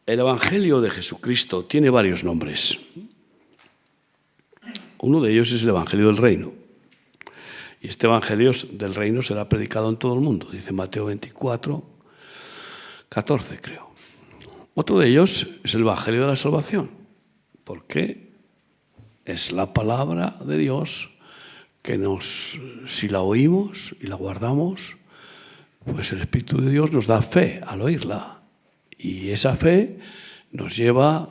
El Evangelio de Jesucristo tiene varios nombres. Uno de ellos es el Evangelio del Reino. Y este Evangelio del Reino será predicado en todo el mundo, dice Mateo 24, 14 creo. Otro de ellos es el Evangelio de la Salvación, porque es la palabra de Dios que si la oímos y la guardamos, pues el Espíritu de Dios nos da fe al oírla. Y esa fe nos lleva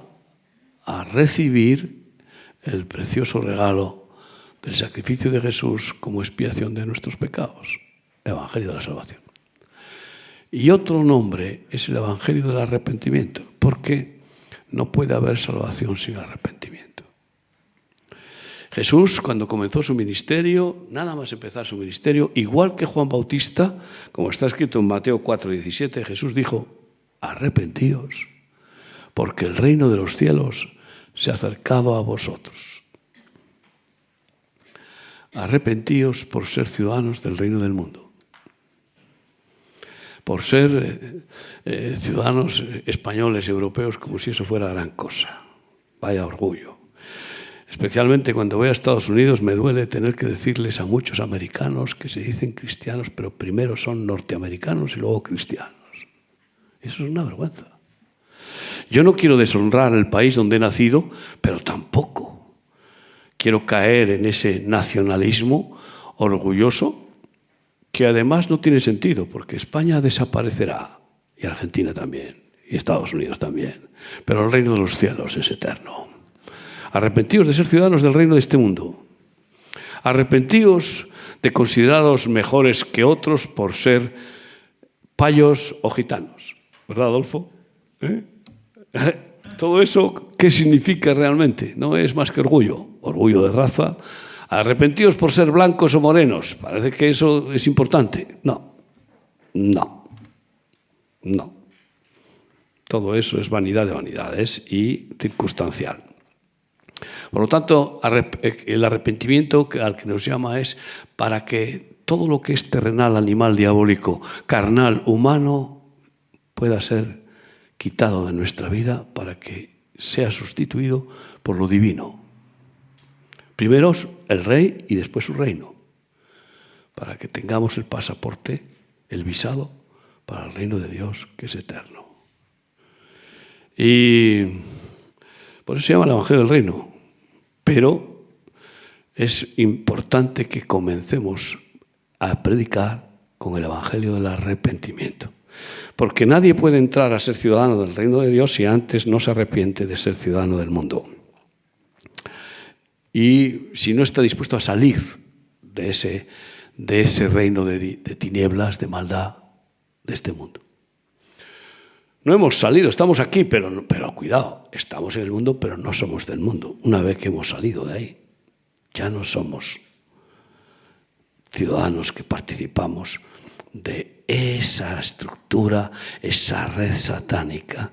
a recibir el precioso regalo del sacrificio de Jesús como expiación de nuestros pecados, el Evangelio de la Salvación. Y otro nombre es el Evangelio del Arrepentimiento, porque no puede haber salvación sin arrepentimiento. Jesús, cuando comenzó su ministerio, nada más empezar su ministerio, igual que Juan Bautista, como está escrito en Mateo 4:17, Jesús dijo: arrepentíos, porque el reino de los cielos se ha acercado a vosotros. Arrepentíos por ser ciudadanos del reino del mundo, por ser ciudadanos españoles, europeos, como si eso fuera gran cosa. Vaya orgullo. Especialmente cuando voy a Estados Unidos me duele tener que decirles a muchos americanos que se dicen cristianos, pero primero son norteamericanos y luego cristianos. Eso es una vergüenza. Yo no quiero deshonrar el país donde he nacido, pero tampoco quiero caer en ese nacionalismo orgulloso que además no tiene sentido, porque España desaparecerá, y Argentina también, y Estados Unidos también, pero el reino de los cielos es eterno. Arrepentíos de ser ciudadanos del reino de este mundo. Arrepentíos de consideraros mejores que otros por ser payos o gitanos. ¿Verdad, Adolfo? Todo eso, ¿qué significa realmente? No es más que orgullo. Orgullo de raza. Arrepentíos por ser blancos o morenos. Parece que eso es importante. No. Todo eso es vanidad de vanidades y circunstancial. Por lo tanto, el arrepentimiento al que nos llama es para que todo lo que es terrenal, animal, diabólico, carnal, humano, pueda ser quitado de nuestra vida para que sea sustituido por lo divino. Primero el rey y después su reino, para que tengamos el pasaporte, el visado para el reino de Dios, que es eterno. Y por eso se llama el Evangelio del Reino. Pero es importante que comencemos a predicar con el Evangelio del arrepentimiento. Porque nadie puede entrar a ser ciudadano del reino de Dios si antes no se arrepiente de ser ciudadano del mundo. Y si no está dispuesto a salir de ese reino de tinieblas, de maldad, de este mundo. No hemos salido, estamos aquí, pero cuidado, estamos en el mundo, pero no somos del mundo. Una vez que hemos salido de ahí, ya no somos ciudadanos que participamos de esa estructura, esa red satánica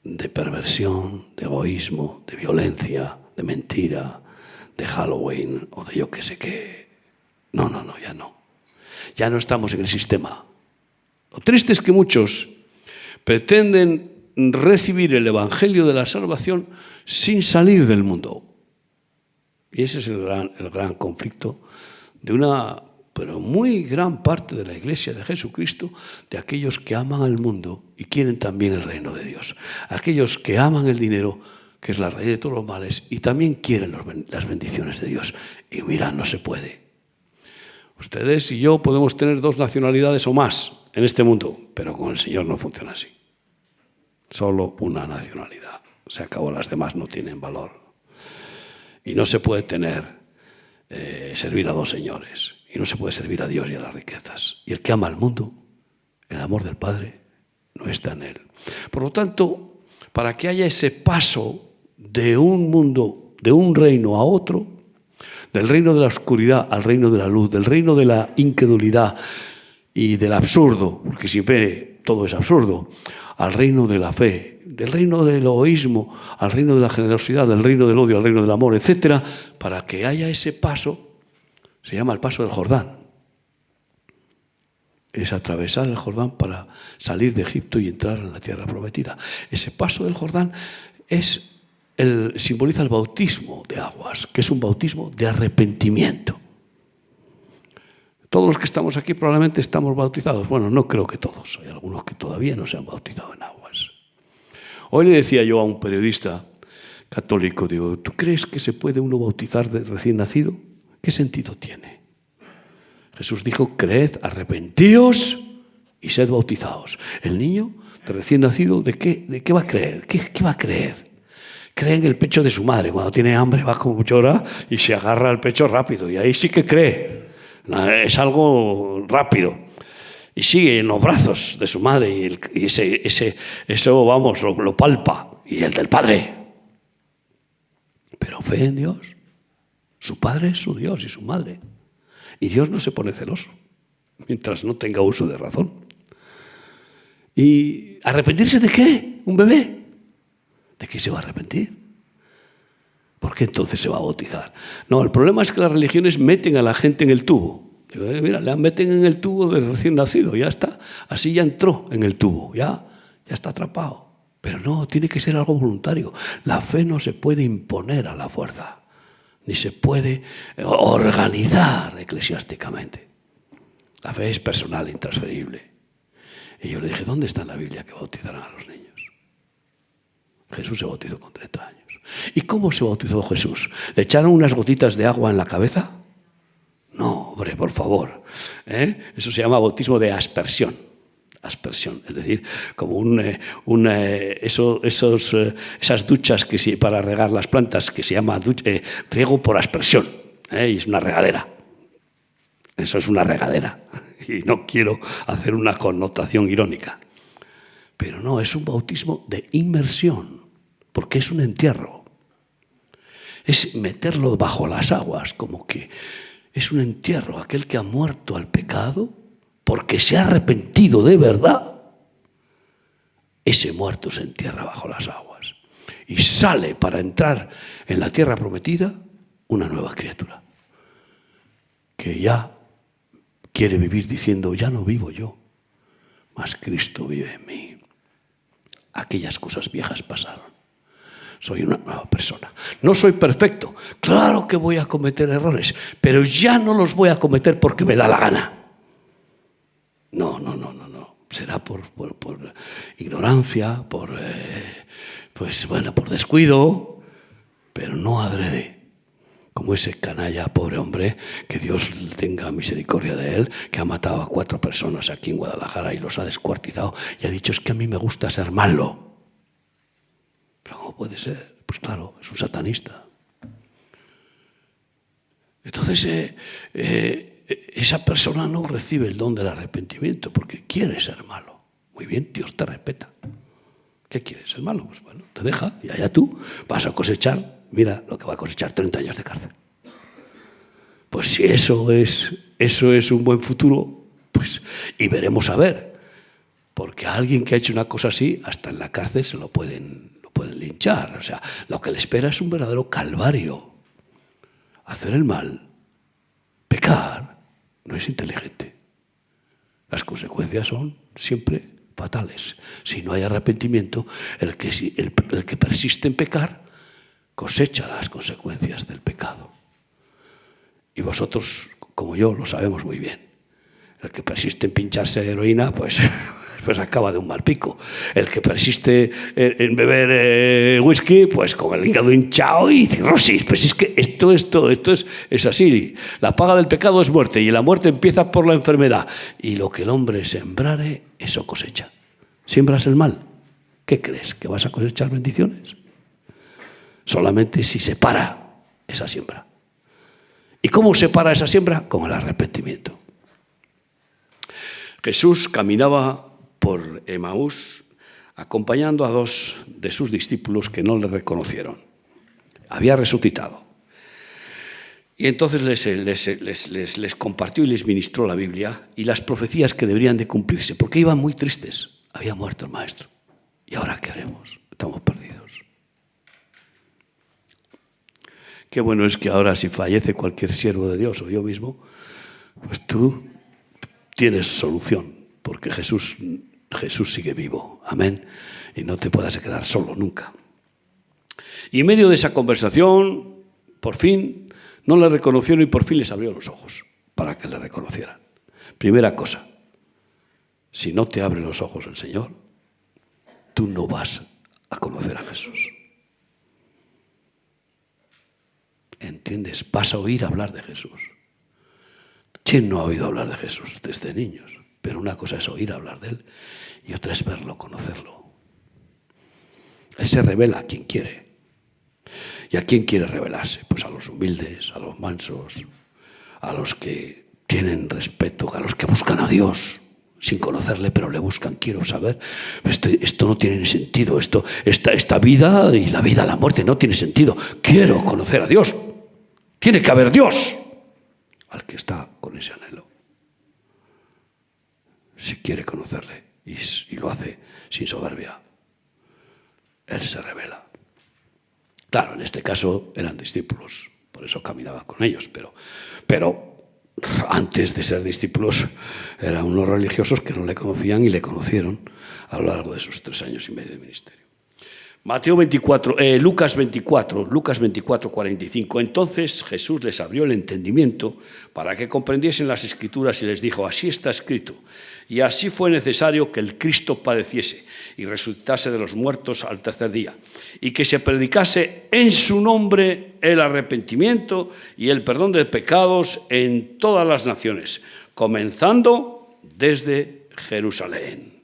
de perversión, de egoísmo, de violencia, de mentira, de Halloween o de yo qué sé qué. No, ya no. Ya no estamos en el sistema. Lo triste es que muchos pretenden recibir el Evangelio de la salvación sin salir del mundo. Y ese es el gran conflicto de una, pero muy gran parte de la Iglesia de Jesucristo, de aquellos que aman al mundo y quieren también el reino de Dios. Aquellos que aman el dinero, que es la raíz de todos los males, y también quieren las bendiciones de Dios. Y mira, no se puede. Ustedes y yo podemos tener 2 nacionalidades o más en este mundo, pero con el Señor no funciona así. Solo una nacionalidad. Se acabó, las demás no tienen valor. Y no se puede servir a 2 señores. Y no se puede servir a Dios y a las riquezas. Y el que ama al mundo, el amor del Padre, no está en él. Por lo tanto, para que haya ese paso de un mundo, de un reino a otro, del reino de la oscuridad al reino de la luz, del reino de la incredulidad y del absurdo, porque sin fe todo es absurdo, al reino de la fe, del reino del egoísmo, al reino de la generosidad, del reino del odio, al reino del amor, etc., para que haya ese paso, se llama el paso del Jordán. es atravesar el Jordán para salir de Egipto y entrar en la tierra prometida. Ese paso del Jordán simboliza el bautismo de aguas, que es un bautismo de arrepentimiento. Todos los que estamos aquí probablemente estamos bautizados. Bueno, no creo que todos. Hay algunos que todavía no se han bautizado en aguas. Hoy le decía yo a un periodista católico, digo, ¿tú crees que se puede uno bautizar de recién nacido? ¿Qué sentido tiene? Jesús dijo, creed, arrepentíos y sed bautizados. El niño de recién nacido, ¿de qué va a creer? ¿Qué va a creer? Cree en el pecho de su madre. Cuando tiene hambre va como llora y se agarra al pecho rápido. Y ahí sí que cree. Es algo rápido. Y sigue en los brazos de su madre y eso, vamos, lo palpa. Y el del Padre. Pero fe en Dios. Su Padre es su Dios y su Madre. Y Dios no se pone celoso mientras no tenga uso de razón. ¿Y arrepentirse de qué? ¿Un bebé? ¿De qué se va a arrepentir? ¿Por qué entonces se va a bautizar? No, el problema es que las religiones meten a la gente en el tubo. Digo, mira, la meten en el tubo de recién nacido, ya está. Así ya entró en el tubo, ya está atrapado. Pero no, tiene que ser algo voluntario. La fe no se puede imponer a la fuerza, ni se puede organizar eclesiásticamente. La fe es personal, intransferible. Y yo le dije, ¿dónde está en la Biblia que bautizarán a los niños? Jesús se bautizó con 30 años. ¿Y cómo se bautizó Jesús? ¿Le echaron unas gotitas de agua en la cabeza? No, hombre, por favor. Eso se llama bautismo de aspersión. Aspersión, es decir, como esas duchas para regar las plantas que se llama riego por aspersión. Y es una regadera. Eso es una regadera. Y no quiero hacer una connotación irónica. Pero no, es un bautismo de inmersión, porque es un entierro. Es meterlo bajo las aguas, como que es un entierro. Aquel que ha muerto al pecado, porque se ha arrepentido de verdad, ese muerto se entierra bajo las aguas. Y sale para entrar en la tierra prometida una nueva criatura, que ya quiere vivir diciendo, ya no vivo yo, mas Cristo vive en mí. Aquellas cosas viejas pasaron. Soy una nueva persona. No soy perfecto. Claro que voy a cometer errores, pero ya no los voy a cometer porque me da la gana. No. Será por ignorancia, por descuido, pero no adrede. Como ese canalla, pobre hombre, que Dios tenga misericordia de él, que ha matado a 4 personas aquí en Guadalajara y los ha descuartizado y ha dicho, es que a mí me gusta ser malo. Pero ¿cómo puede ser? Pues claro, es un satanista. Entonces, esa persona no recibe el don del arrepentimiento porque quiere ser malo. Muy bien, Dios te respeta. ¿Qué quieres? ¿Ser malo? Pues bueno, te deja y allá tú vas a cosechar. Mira lo que va a cosechar, 30 años de cárcel. Pues si eso es un buen futuro, pues y veremos a ver. Porque a alguien que ha hecho una cosa así, hasta en la cárcel se lo pueden linchar. O sea, lo que le espera es un verdadero calvario. Hacer el mal, pecar, no es inteligente. Las consecuencias son siempre fatales. Si no hay arrepentimiento, el que persiste en pecar cosecha las consecuencias del pecado. Y vosotros, como yo, lo sabemos muy bien. El que persiste en pincharse heroína, pues acaba de un mal pico. El que persiste en beber whisky, pues con el hígado hinchado y cirrosis. Pues es que esto es así. La paga del pecado es muerte y la muerte empieza por la enfermedad. Y lo que el hombre sembrare, eso cosecha. ¿Siembras el mal? ¿Qué crees? ¿Que vas a cosechar bendiciones? Solamente si se para esa siembra. ¿Y cómo se para esa siembra? Con el arrepentimiento. Jesús caminaba por Emaús acompañando a 2 de sus discípulos que no le reconocieron. Había resucitado. Y entonces les compartió y les ministró la Biblia y las profecías que deberían de cumplirse, porque iban muy tristes. Había muerto el maestro. ¿Y ahora qué haremos? Estamos perdidos. Qué bueno es que ahora si fallece cualquier siervo de Dios o yo mismo, pues tú tienes solución, porque Jesús sigue vivo, amén, y no te puedas quedar solo nunca. Y en medio de esa conversación, por fin, no le reconocieron y por fin les abrió los ojos para que le reconocieran. Primera cosa, si no te abre los ojos el Señor, tú no vas a conocer a Jesús. ¿Entiendes? Vas a oír hablar de Jesús. ¿Quién no ha oído hablar de Jesús desde niños? Pero una cosa es oír hablar de Él y otra es verlo, conocerlo. Él se revela a quien quiere. ¿Y a quién quiere revelarse? Pues a los humildes, a los mansos, a los que tienen respeto, a los que buscan a Dios sin conocerle, pero le buscan. Quiero saber, esto no tiene sentido, esta vida y la vida, la muerte no tiene sentido. Quiero conocer a Dios. Tiene que haber Dios. Al que está con ese anhelo, si quiere conocerle y lo hace sin soberbia, Él se revela. Claro, en este caso eran discípulos, por eso caminaba con ellos, pero antes de ser discípulos eran unos religiosos que no le conocían y le conocieron a lo largo de sus 3 años y medio de ministerio. Lucas 24, 45. Entonces Jesús les abrió el entendimiento para que comprendiesen las Escrituras y les dijo: así está escrito, y así fue necesario que el Cristo padeciese y resucitase de los muertos al 3er día, y que se predicase en su nombre el arrepentimiento y el perdón de pecados en todas las naciones, comenzando desde Jerusalén.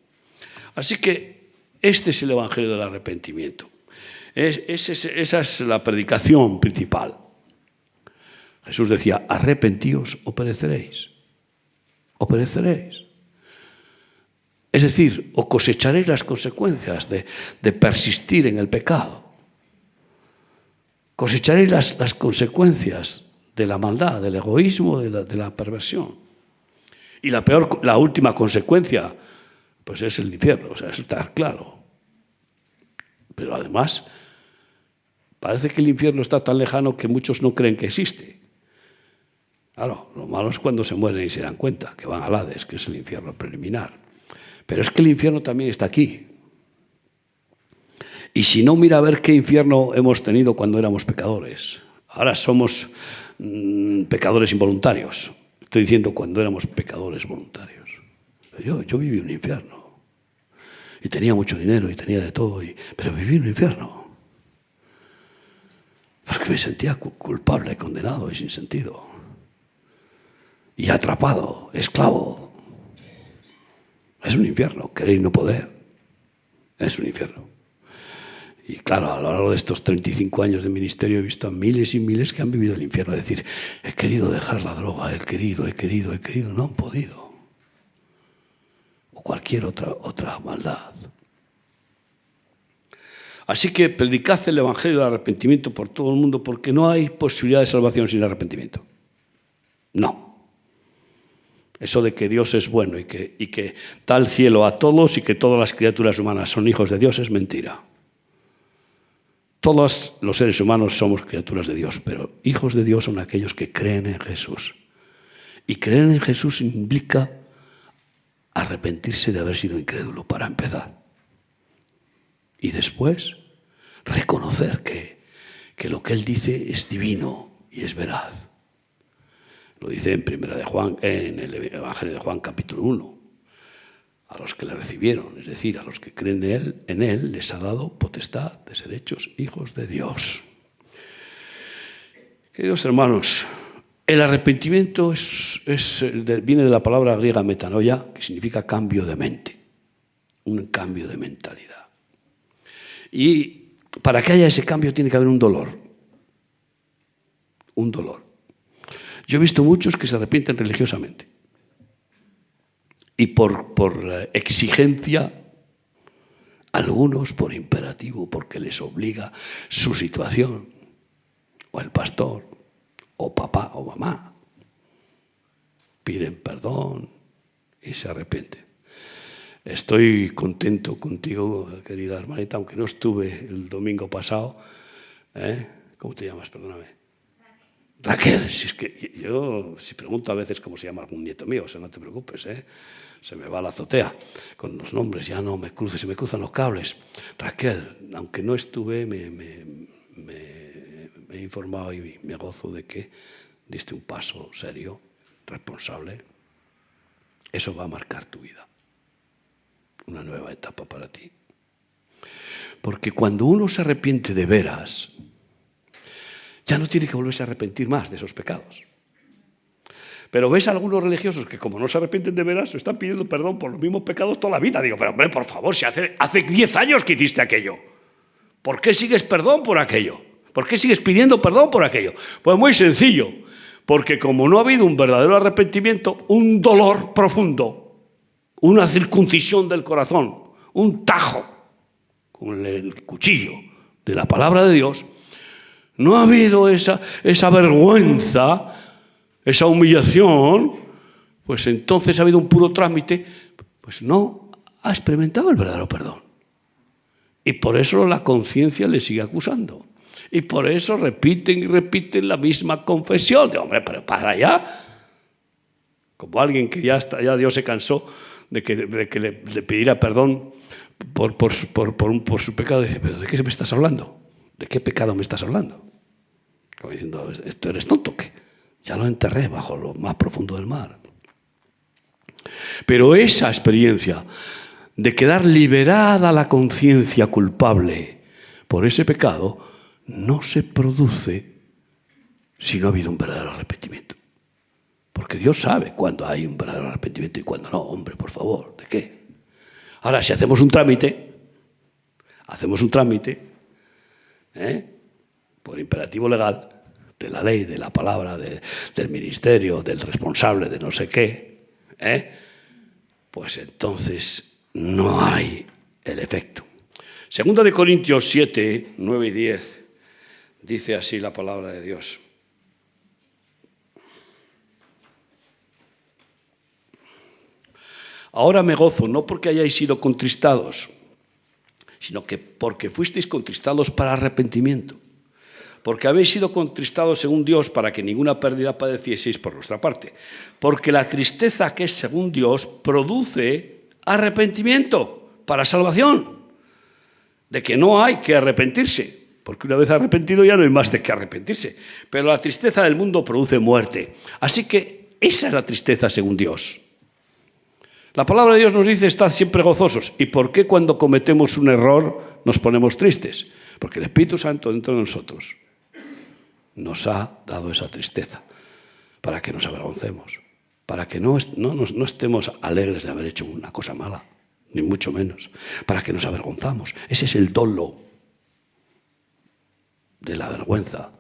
Así que este es el Evangelio del arrepentimiento. Esa es la predicación principal. Jesús decía: arrepentíos o pereceréis. O pereceréis. Es decir, o cosecharéis las consecuencias de persistir en el pecado. Cosecharéis las consecuencias de la maldad, del egoísmo, de la perversión. Y la última consecuencia, pues es el infierno, o sea, eso está claro. Pero además, parece que el infierno está tan lejano que muchos no creen que existe. Claro, lo malo es cuando se mueren y se dan cuenta que van al Hades, que es el infierno preliminar. Pero es que el infierno también está aquí. Y si no, mira a ver qué infierno hemos tenido cuando éramos pecadores. Ahora somos pecadores involuntarios. Estoy diciendo cuando éramos pecadores voluntarios. Yo viví un infierno. Y tenía mucho dinero y tenía de todo, pero viví un infierno. Porque me sentía culpable, condenado y sin sentido. Y atrapado, esclavo. Es un infierno, querer y no poder. Es un infierno. Y claro, a lo largo de estos 35 años de ministerio he visto a miles y miles que han vivido el infierno. Es decir, he querido dejar la droga, he querido, no han podido. O cualquier otra maldad. Así que predicad el Evangelio del arrepentimiento por todo el mundo, porque no hay posibilidad de salvación sin arrepentimiento. No. Eso de que Dios es bueno y que da el cielo a todos y que todas las criaturas humanas son hijos de Dios es mentira. Todos los seres humanos somos criaturas de Dios, pero hijos de Dios son aquellos que creen en Jesús. Y creer en Jesús implica arrepentirse de haber sido incrédulo, para empezar. Y después reconocer que lo que Él dice es divino y es veraz. Lo dice en el Evangelio de Juan, capítulo 1. A los que le recibieron, es decir, a los que creen en Él, les ha dado potestad de ser hechos hijos de Dios. Queridos hermanos, el arrepentimiento viene de la palabra griega metanoia, que significa cambio de mente, un cambio de mentalidad. Y para que haya ese cambio tiene que haber un dolor. Un dolor. Yo he visto muchos que se arrepienten religiosamente. Y por exigencia, algunos por imperativo, porque les obliga su situación, o el pastor, o papá o mamá, piden perdón y se arrepienten. Estoy contento contigo, querida hermanita, aunque no estuve el domingo pasado. ¿Cómo te llamas? Perdóname. Raquel, si es que yo si pregunto a veces cómo se llama algún nieto mío, o sea, no te preocupes, se me va la azotea con los nombres, ya no me cruces, se me cruzan los cables. Raquel, aunque no estuve, me he informado y me gozo de que diste un paso serio, responsable. Eso va a marcar tu vida, una nueva etapa para ti. Porque cuando uno se arrepiente de veras, ya no tiene que volverse a arrepentir más de esos pecados. Pero ves a algunos religiosos que como no se arrepienten de veras, están pidiendo perdón por los mismos pecados toda la vida. Digo, pero hombre, por favor, si hace 10 años que hiciste aquello, ¿por qué sigues perdón por aquello? ¿Por qué sigues pidiendo perdón por aquello? Pues muy sencillo, porque como no ha habido un verdadero arrepentimiento, un dolor profundo, una circuncisión del corazón, un tajo con el cuchillo de la palabra de Dios, no ha habido esa vergüenza, esa humillación, pues entonces ha habido un puro trámite, pues no ha experimentado el verdadero perdón. Y por eso la conciencia le sigue acusando. Y por eso repiten y repiten la misma confesión. De hombre, pero para allá. Como alguien que ya Dios se cansó de que le pidiera perdón por su pecado. Dice, ¿pero de qué me estás hablando? ¿De qué pecado me estás hablando? Como diciendo, ¿esto eres tonto? ¿Qué? Ya lo enterré bajo lo más profundo del mar. Pero esa experiencia de quedar liberada la conciencia culpable por ese pecado no se produce si no ha habido un verdadero arrepentimiento. Porque Dios sabe cuándo hay un verdadero arrepentimiento y cuándo no. Hombre, por favor, ¿de qué? Ahora, si hacemos un trámite, por imperativo legal, de la ley, de la palabra, del ministerio, del responsable, de no sé qué, pues entonces no hay el efecto. Segunda de Corintios 7, 9 y 10, dice así la palabra de Dios. Ahora me gozo, no porque hayáis sido contristados, sino que porque fuisteis contristados para arrepentimiento. Porque habéis sido contristados según Dios para que ninguna pérdida padecieseis por nuestra parte. Porque la tristeza que es según Dios produce arrepentimiento para salvación. De que no hay que arrepentirse, porque una vez arrepentido ya no hay más de qué arrepentirse. Pero la tristeza del mundo produce muerte. Así que esa es la tristeza según Dios. La palabra de Dios nos dice, estad siempre gozosos. ¿Y por qué cuando cometemos un error nos ponemos tristes? Porque el Espíritu Santo dentro de nosotros nos ha dado esa tristeza para que nos avergoncemos, para que no estemos alegres de haber hecho una cosa mala, ni mucho menos, para que nos avergonzamos. Ese es el dolo de la vergüenza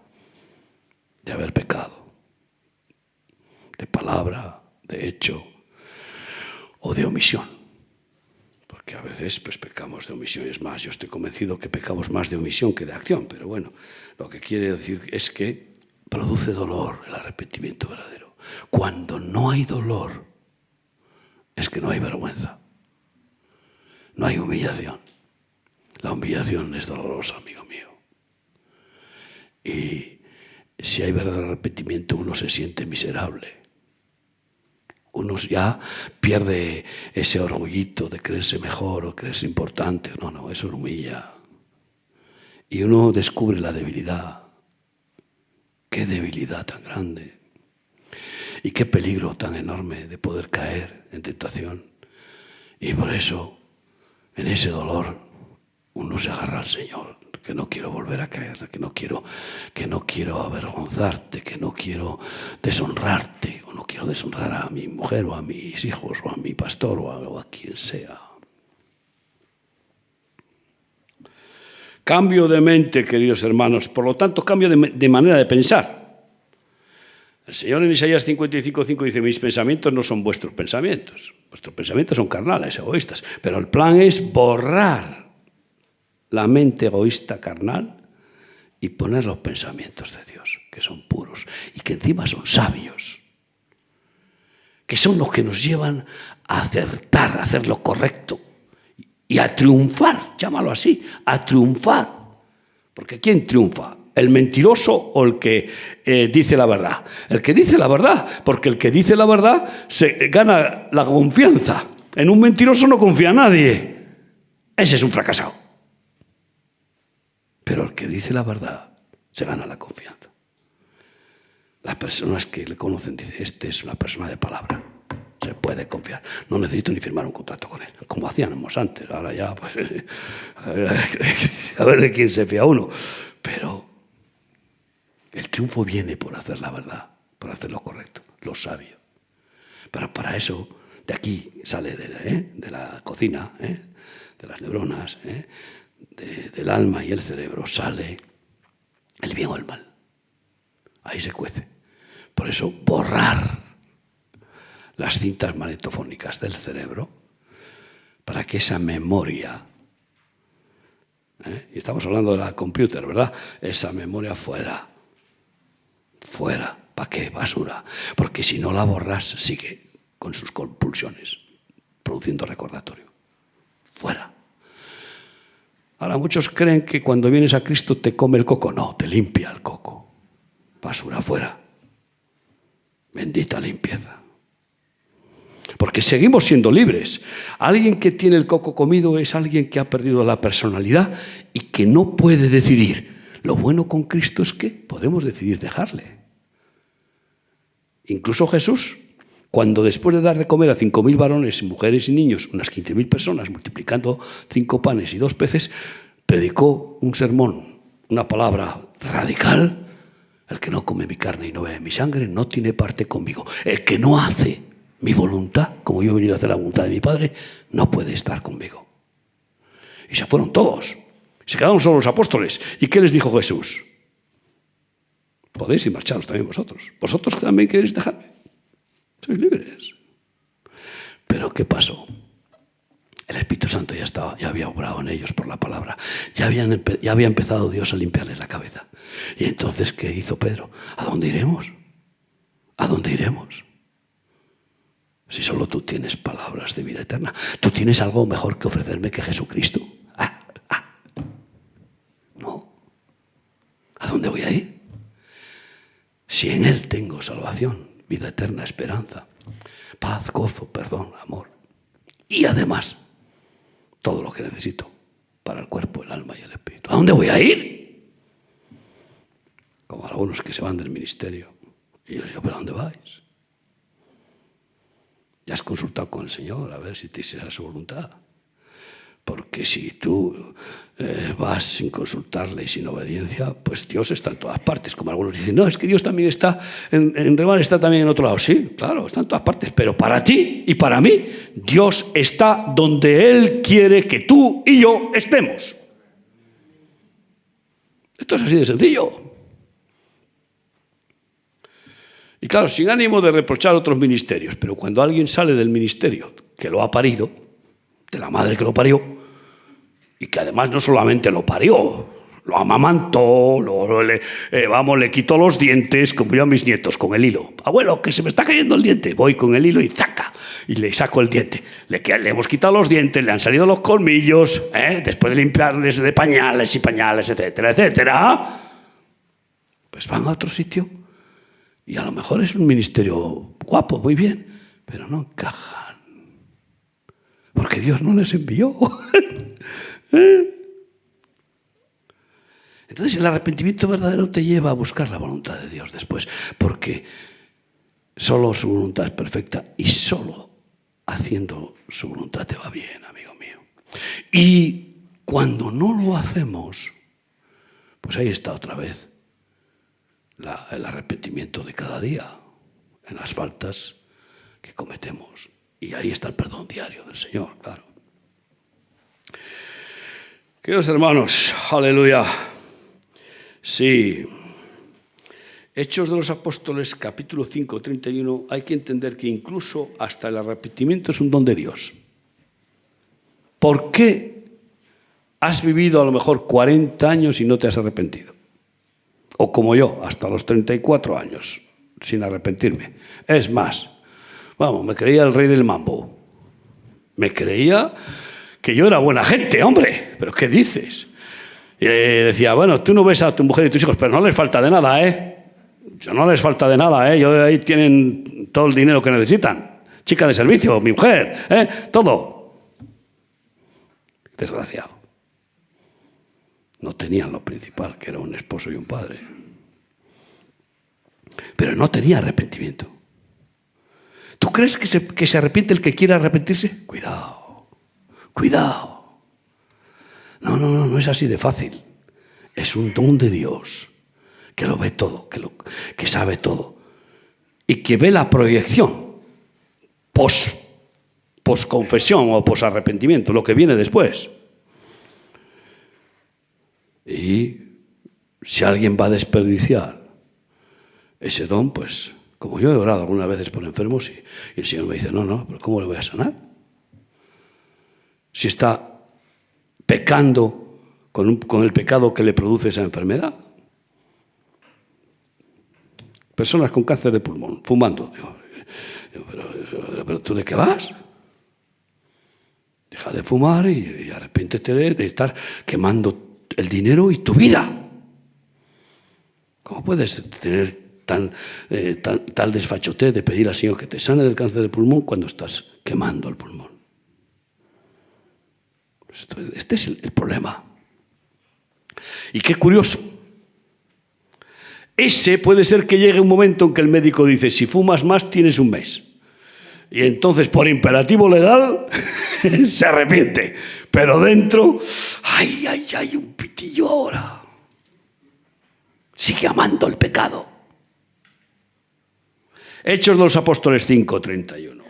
de haber pecado, de palabra, de hecho o de omisión. Porque a veces pues pecamos de omisión. Es más, yo estoy convencido que pecamos más de omisión que de acción, pero bueno, lo que quiere decir es que produce dolor el arrepentimiento verdadero. Cuando no hay dolor, es que no hay vergüenza. No hay humillación. La humillación es dolorosa, amigo mío. Y si hay verdadero arrepentimiento, uno se siente miserable. Uno ya pierde ese orgullito de creerse mejor o creerse importante. No, eso humilla. Y uno descubre la debilidad. Qué debilidad tan grande. Y qué peligro tan enorme de poder caer en tentación. Y por eso, en ese dolor, uno se agarra al Señor. Que no quiero volver a caer, que no quiero avergonzarte, que no quiero deshonrarte, o no quiero deshonrar a mi mujer o a mis hijos o a mi pastor o a quien sea. Cambio de mente, queridos hermanos, por lo tanto cambio de manera de pensar. El Señor en Isaías 55:5 dice, mis pensamientos no son vuestros pensamientos, vuestros pensamientos son carnales, egoístas, pero el plan es borrar la mente egoísta carnal y poner los pensamientos de Dios, que son puros y que encima son sabios, que son los que nos llevan a acertar, a hacer lo correcto y a triunfar, llámalo así, a triunfar. Porque ¿quién triunfa ¿El mentiroso o el que dice la verdad? El que dice la verdad, porque el que dice la verdad se gana la confianza. En un mentiroso no confía nadie. Ese es un fracasado. Pero el que dice la verdad se gana la confianza. Las personas que le conocen dicen, este es una persona de palabra. Se puede confiar. No necesito ni firmar un contrato con él, como hacíamos antes. Ahora ya, pues, a ver de quién se fía uno. Pero el triunfo viene por hacer la verdad, por hacer lo correcto, lo sabio. Pero para eso, de aquí sale de la cocina, de las neuronas, del alma y el cerebro, sale el bien o el mal. Ahí se cuece. Por eso, borrar las cintas magnetofónicas del cerebro para que esa memoria, y estamos hablando de la computer, ¿verdad? Esa memoria fuera. ¿Para qué? Basura. Porque si no la borras, sigue con sus compulsiones, produciendo recordatorio. Fuera. Ahora, muchos creen que cuando vienes a Cristo te come el coco. No, te limpia el coco. Basura fuera. Bendita limpieza. Porque seguimos siendo libres. Alguien que tiene el coco comido es alguien que ha perdido la personalidad y que no puede decidir. Lo bueno con Cristo es que podemos decidir dejarle. Incluso Jesús, cuando después de dar de comer a 5.000 varones, mujeres y niños, unas 15.000 personas, multiplicando 5 panes y 2 peces, predicó un sermón, una palabra radical. El que no come mi carne y no bebe mi sangre no tiene parte conmigo. El que no hace mi voluntad, como yo he venido a hacer la voluntad de mi Padre, no puede estar conmigo. Y se fueron todos. Se quedaron solo los apóstoles. ¿Y qué les dijo Jesús? Podéis ir marcharos también vosotros. Vosotros también queréis dejarme. Sois libres. Pero ¿qué pasó? El Espíritu Santo ya había obrado en ellos por la palabra. Ya había empezado Dios a limpiarles la cabeza. Y entonces, ¿qué hizo Pedro? ¿A dónde iremos? ¿A dónde iremos? Si solo tú tienes palabras de vida eterna. ¿Tú tienes algo mejor que ofrecerme que Jesucristo? No. ¿A dónde voy a ir? Si en Él tengo salvación, vida eterna, esperanza, paz, gozo, perdón, amor. Y además, todo lo que necesito para el cuerpo, el alma y el espíritu. ¿A dónde voy a ir? Como algunos que se van del ministerio. Y yo les digo, ¿pero a dónde vais? ¿Ya has consultado con el Señor a ver si te hiciera su voluntad? Porque si tú vas sin consultarle y sin obediencia, pues Dios está en todas partes. Como algunos dicen, no, es que Dios también está en Remar, está también en otro lado. Sí, claro, está en todas partes. Pero para ti y para mí, Dios está donde Él quiere que tú y yo estemos. Esto es así de sencillo. Y claro, sin ánimo de reprochar otros ministerios, pero cuando alguien sale del ministerio que lo ha parido, de la madre que lo parió, y que además no solamente lo parió, lo amamantó, le quitó los dientes, como yo a mis nietos, con el hilo. Abuelo, que se me está cayendo el diente. Voy con el hilo y ¡zaca! Y le saco el diente. Le hemos quitado los dientes, le han salido los colmillos, después de limpiarles de pañales y pañales, etcétera, etcétera. Pues van a otro sitio y a lo mejor es un ministerio guapo, muy bien, pero no encajan. Porque Dios no les envió. Entonces el arrepentimiento verdadero te lleva a buscar la voluntad de Dios después, porque solo su voluntad es perfecta y solo haciendo su voluntad te va bien, amigo mío. Y cuando no lo hacemos, pues ahí está otra vez el arrepentimiento de cada día en las faltas que cometemos. Y ahí está el perdón diario del Señor, claro. Queridos hermanos, aleluya. Sí. Hechos de los Apóstoles, capítulo 5, 31, hay que entender que incluso hasta el arrepentimiento es un don de Dios. ¿Por qué has vivido a lo mejor 40 años y no te has arrepentido? O como yo, hasta los 34 años, sin arrepentirme. Es más, vamos, me creía el rey del mambo. Me creía que yo era buena gente, hombre. ¿Pero qué dices? Y decía, bueno, tú no ves a tu mujer y tus hijos, pero no les falta de nada, ¿eh? No les falta de nada, ¿eh? Ahí tienen todo el dinero que necesitan. Chica de servicio, mi mujer, ¿eh? Todo. Desgraciado. No tenían lo principal, que era un esposo y un padre. Pero no tenía arrepentimiento. ¿Tú crees que se arrepiente el que quiere arrepentirse? Cuidado, cuidado. No es así de fácil. Es un don de Dios, que lo ve todo, que sabe todo. Y que ve la proyección, pos-confesión o pos-arrepentimiento, lo que viene después. Y si alguien va a desperdiciar ese don, pues, como yo he orado algunas veces por enfermos y el Señor me dice, no, pero ¿cómo le voy a sanar? Si está pecando con el pecado que le produce esa enfermedad. Personas con cáncer de pulmón, fumando. Digo, pero ¿tú de qué vas? Deja de fumar y arrepéntete de estar quemando el dinero y tu vida. ¿Cómo puedes tener tal desfachatez de pedir al Señor que te sane del cáncer de pulmón cuando estás quemando el pulmón? Este es el problema. Y qué curioso. Ese puede ser que llegue un momento en que el médico dice, si fumas más tienes un mes. Y entonces, por imperativo legal, se arrepiente. Pero dentro, hay un pitillo ahora. Sigue amando el pecado. Hechos de los Apóstoles 5:31.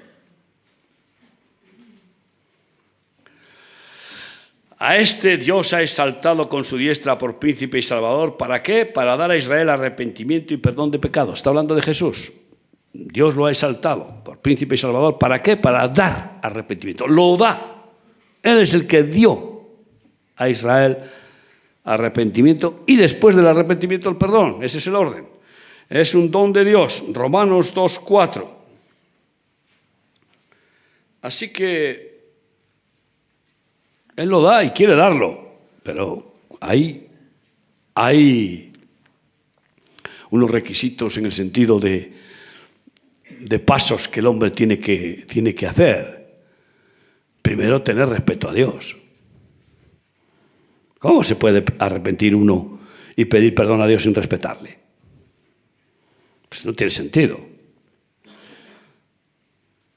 A este Dios ha exaltado con su diestra por príncipe y salvador. ¿Para qué? Para dar a Israel arrepentimiento y perdón de pecados. Está hablando de Jesús. Dios lo ha exaltado por príncipe y salvador. ¿Para qué? Para dar arrepentimiento. Lo da. Él es el que dio a Israel arrepentimiento y después del arrepentimiento el perdón. Ese es el orden. Es un don de Dios. Romanos 2:4. Así que Él lo da y quiere darlo, pero hay unos requisitos en el sentido de pasos que el hombre tiene que hacer. Primero, tener respeto a Dios. ¿Cómo se puede arrepentir uno y pedir perdón a Dios sin respetarle? Pues no tiene sentido.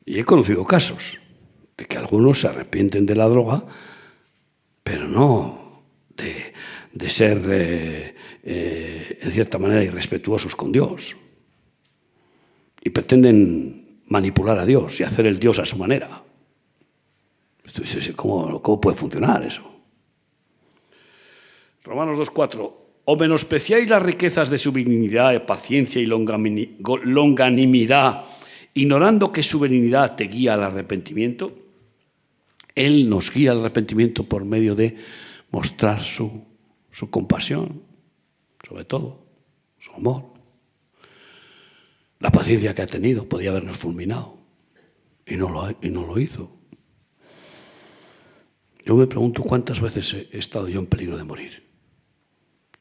Y he conocido casos de que algunos se arrepienten de la droga, pero no de ser, en cierta manera, irrespetuosos con Dios. Y pretenden manipular a Dios y hacer el Dios a su manera. ¿Cómo puede funcionar eso? Romanos 2:4. O menospreciáis las riquezas de su benignidad, paciencia y longanimidad, ignorando que su benignidad te guía al arrepentimiento. Él nos guía al arrepentimiento por medio de mostrar su compasión, sobre todo, su amor. La paciencia que ha tenido, podía habernos fulminado, y no lo hizo. Yo me pregunto cuántas veces he estado yo en peligro de morir.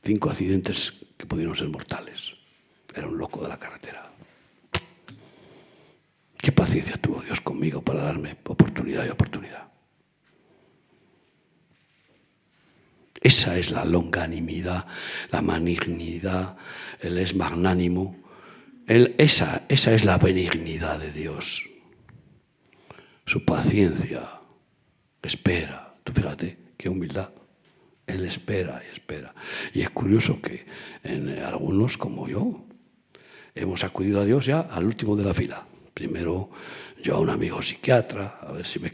5 accidentes que pudieron ser mortales. Era un loco de la carretera. ¿Qué paciencia tuvo Dios conmigo para darme oportunidad y oportunidad? Esa es la longanimidad, la benignidad, Él es magnánimo. Esa es la benignidad de Dios. Su paciencia, espera. Tú fíjate, qué humildad. Él espera y espera. Y es curioso que en algunos, como yo, hemos acudido a Dios ya al último de la fila. Primero yo a un amigo psiquiatra, a ver si me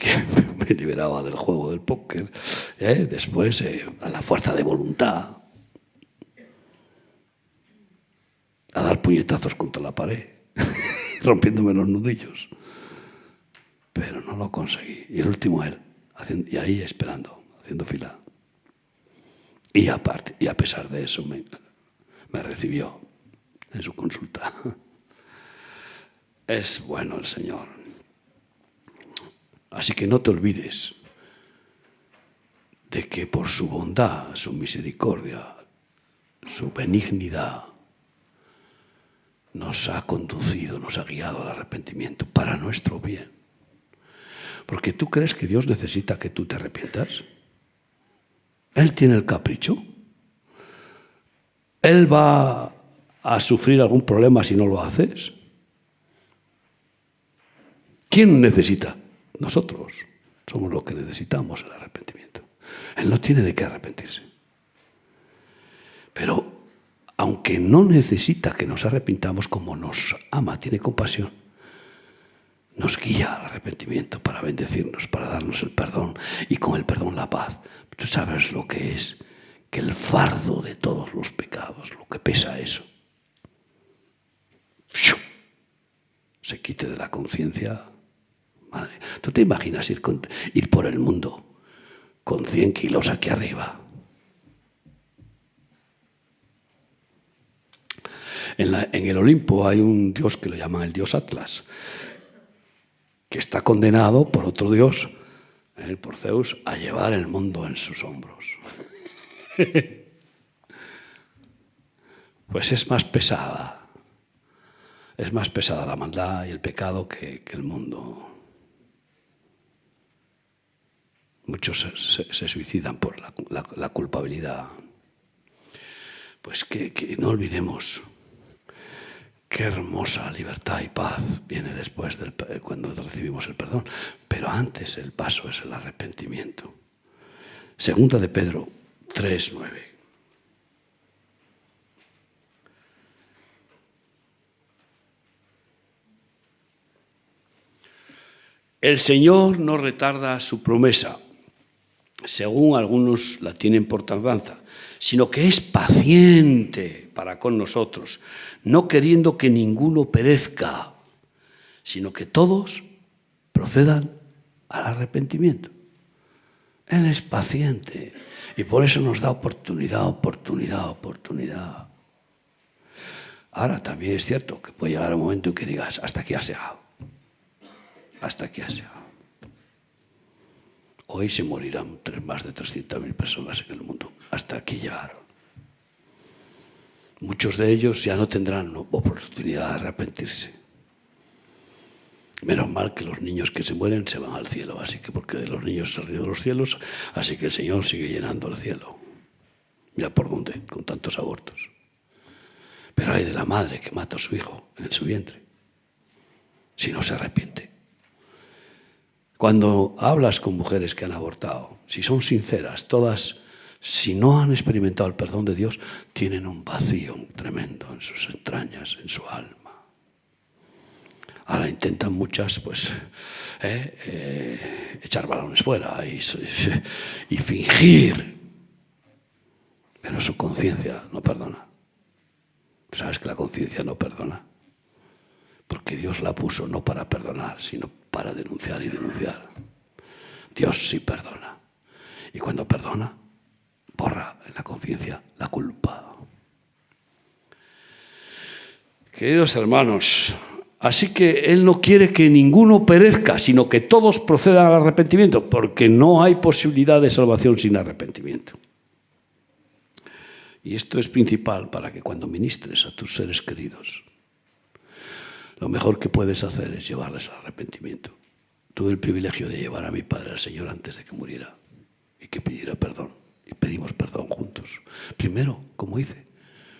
liberaba del juego del póker. Después a la fuerza de voluntad. A dar puñetazos contra la pared, rompiéndome los nudillos. Pero no lo conseguí. Y el último él, y ahí esperando, haciendo fila. Y a pesar de eso me recibió en su consulta. Es bueno el Señor. Así que no te olvides de que por su bondad, su misericordia, su benignidad, nos ha conducido, nos ha guiado al arrepentimiento para nuestro bien. Porque tú crees que Dios necesita que tú te arrepientas. Él tiene el capricho. Él va a sufrir algún problema si no lo haces. ¿Quién necesita? Nosotros somos los que necesitamos el arrepentimiento. Él no tiene de qué arrepentirse. Pero aunque no necesita que nos arrepintamos, como nos ama, tiene compasión, nos guía al arrepentimiento para bendecirnos, para darnos el perdón y con el perdón la paz. Tú sabes lo que es que el fardo de todos los pecados, lo que pesa eso, se quite de la conciencia. Madre, ¿tú te imaginas ir por el mundo con 100 kilos aquí arriba? En el Olimpo hay un dios que lo llaman el dios Atlas, que está condenado por otro dios, por Zeus, a llevar el mundo en sus hombros. Pues es más pesada la maldad y el pecado que el mundo. Muchos se suicidan por la culpabilidad. Pues que no olvidemos qué hermosa libertad y paz viene después cuando recibimos el perdón. Pero antes el paso es el arrepentimiento. Segunda de Pedro 3:9. El Señor no retarda su promesa, según algunos la tienen por tardanza, sino que es paciente para con nosotros, no queriendo que ninguno perezca, sino que todos procedan al arrepentimiento. Él es paciente y por eso nos da oportunidad. Ahora también es cierto que puede llegar un momento en que digas, hasta aquí has llegado. Hasta aquí has llegado. Hoy se morirán más de 300.000 personas en el mundo. Hasta aquí llegaron. Muchos de ellos ya no tendrán oportunidad de arrepentirse. Menos mal que los niños que se mueren se van al cielo, así que porque de los niños se ríen de los cielos, así que el Señor sigue llenando el cielo. Mira por dónde, con tantos abortos. Pero hay de la madre que mata a su hijo en su vientre, si no se arrepiente. Cuando hablas con mujeres que han abortado, si son sinceras, todas, si no han experimentado el perdón de Dios, tienen un vacío tremendo en sus entrañas, en su alma. Ahora intentan muchas, pues, echar balones fuera y fingir, pero su conciencia no perdona. ¿Sabes que la conciencia no perdona? Porque Dios la puso no para perdonar, sino para denunciar y denunciar. Dios sí perdona. Y cuando perdona, borra en la conciencia la culpa. Queridos hermanos, así que Él no quiere que ninguno perezca, sino que todos procedan al arrepentimiento, porque no hay posibilidad de salvación sin arrepentimiento. Y esto es principal para que cuando ministres a tus seres queridos, lo mejor que puedes hacer es llevarles al arrepentimiento. Tuve el privilegio de llevar a mi padre al Señor antes de que muriera y que pidiera perdón. Y pedimos perdón juntos. Primero, como hice,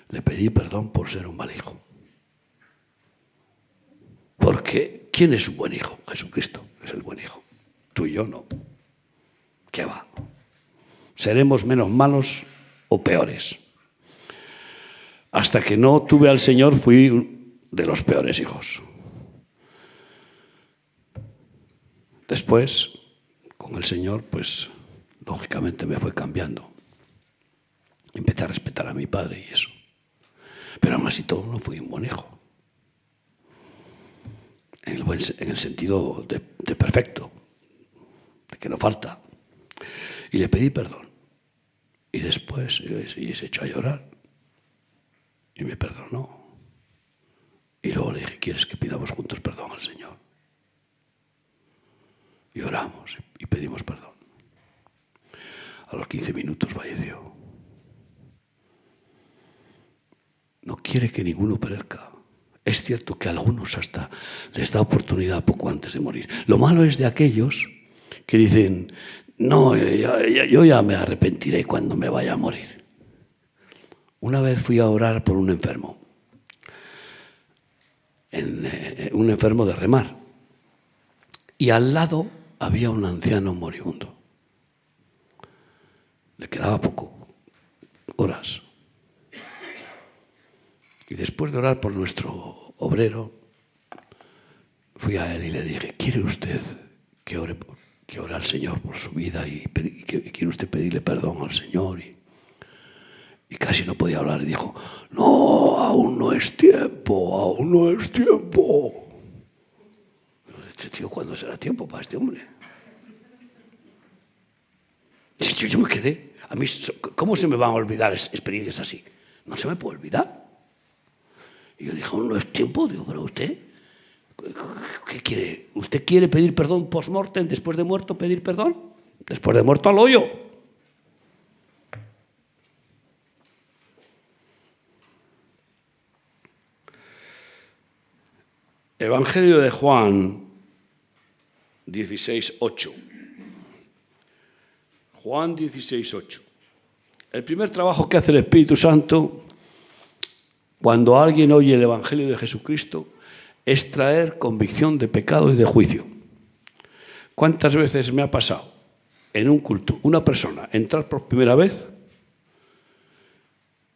le pedí perdón por ser un mal hijo. Porque, ¿quién es un buen hijo? Jesucristo es el buen hijo. Tú y yo no. ¿Qué va? Seremos menos malos o peores. Hasta que no tuve al Señor fui de los peores hijos. Después, con el Señor, pues, lógicamente me fue cambiando. Empecé a respetar a mi padre y eso. Pero aún así todo no fui un buen hijo. En el sentido de perfecto, de que no falta. Y le pedí perdón. Y después se echó a llorar. Y me perdonó. Y luego le dije, ¿quieres que pidamos juntos perdón al Señor? Y oramos y pedimos perdón. A los 15 minutos falleció. No quiere que ninguno perezca. Es cierto que a algunos hasta les da oportunidad poco antes de morir. Lo malo es de aquellos que dicen, no, yo ya me arrepentiré cuando me vaya a morir. Una vez fui a orar por un enfermo, un enfermo de remar, y al lado había un anciano moribundo. Le quedaba poco, horas. Y después de orar por nuestro obrero, fui a él y le dije, ¿quiere usted que ore al Señor por su vida y quiere usted pedirle perdón al Señor? Y casi no podía hablar y dijo, no, aún no es tiempo, aún no es tiempo. Este tío, ¿cuándo será tiempo para este hombre? Sí, yo me quedé. A mí, ¿cómo se me van a olvidar experiencias así? No se me puede olvidar. Y yo dije, aún no es tiempo. Digo, pero usted, ¿qué quiere? ¿Usted quiere pedir perdón post-mortem, después de muerto pedir perdón? Después de muerto al hoyo. Evangelio de Juan 16:8. Juan 16:8. El primer trabajo que hace el Espíritu Santo cuando alguien oye el Evangelio de Jesucristo es traer convicción de pecado y de juicio. ¿Cuántas veces me ha pasado en un culto una persona entrar por primera vez